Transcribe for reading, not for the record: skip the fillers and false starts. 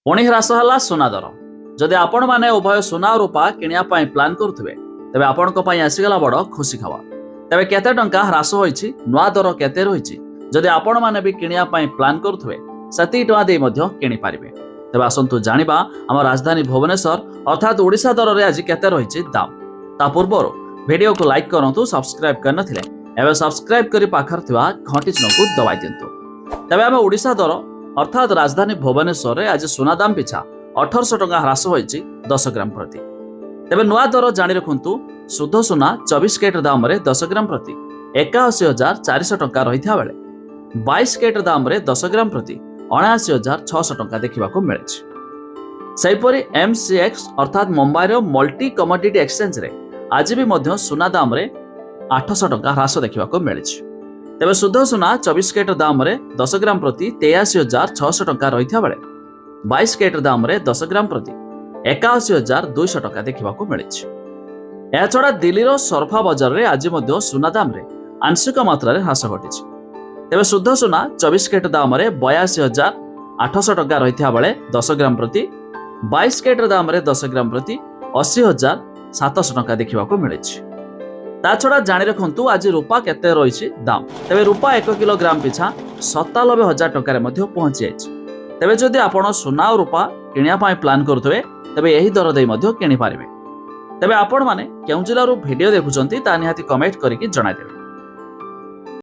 पुणी ह्रास है सुना दर जदि आपण मैंने उभय सुना और रूपा किणापी प्लां करुवे तेज आपण आसीगला बड़ खुशी खबर। तेज केते टंका ह्रास होईछि नुआ दर केते रही जदि आपण मैंने भी किणापी प्लां करुवे सेति टଙ୍କା देई मध्य किनि पारिबे। तेज आसंतु जानिबा आम राजधानी भुवनेश्वर अर्थात ओडिशा दर रे आज केते रही दाम। ता पूर्व वीडियो को लाइक करंतु सब्सक्राइब करनथिले एबे सब्सक्राइब करी पाखर थिबा घंटी चिन्ह को दबाई दियंतु। तेबे आम ओडिशा दर अर्थात राजधानी भुवनेश्वर रे आज सोना दाम पिछा 1800 टଙ୍କା ह्रास होईछि 10 ग्राम प्रति। तेबे नुआ दर जानि रखुंतु शुद्ध सोना 24 कैरेट दाम रे 10 ग्राम प्रति 81,400 टଙ୍କା रहिथा बेले 22 कैरेट दाम रे 10 ग्राम प्रति 79,600 टଙ୍କା देखिबाको मिलेछि। सेहिपरि MCX अर्थात मुंबई रो मल्टी कमोडिटी एक्सचेंज रे आज भी मध्य सोना दाम रे 800 टଙ୍କା ह्रास देखिबाको मिलेछि। तेबे शुद्ध सोना 24 कैरेट दाम रे 10 ग्राम प्रति 83,600 टଙ୍କା रहिथा बेले 22 कैरेट दाम रे 10 ग्राम प्रति 81,200 टଙ୍କା देखिबाको मिलेछि। या छड़ा दिल्ली रो सरफा बाजार रे आज मध्य सोना दाम रे आंशिक मात्रा रे ह्रास घटिछि। तेबे शुद्ध सोना 24 कैरेट दाम रे 82,800 टଙ୍କା रहिथा बेले 10 ग्राम प्रति 22 कैरेट दाम रे 10 ग्राम प्रति 80,700 टଙ୍କା देखिबाको मिलेछि। ता छड़ा जानि रखंतु आज रूपा केते रहिछि दाम। तेबे रूपा 1 किलोग्राम पिछा 97,000 टଙ୍କା रे मध्य पहुंची जाइछि। तेबे जदि आपण सोना और रूपा किणिया पाई प्लान करुथबे तेबे एही दर देई मध्य किनि पारिबे। तेबे आपण माने केउ जिल्लारू वीडियो देखुचंती ता निहाती कमेंट करिकि जणाइ देबे।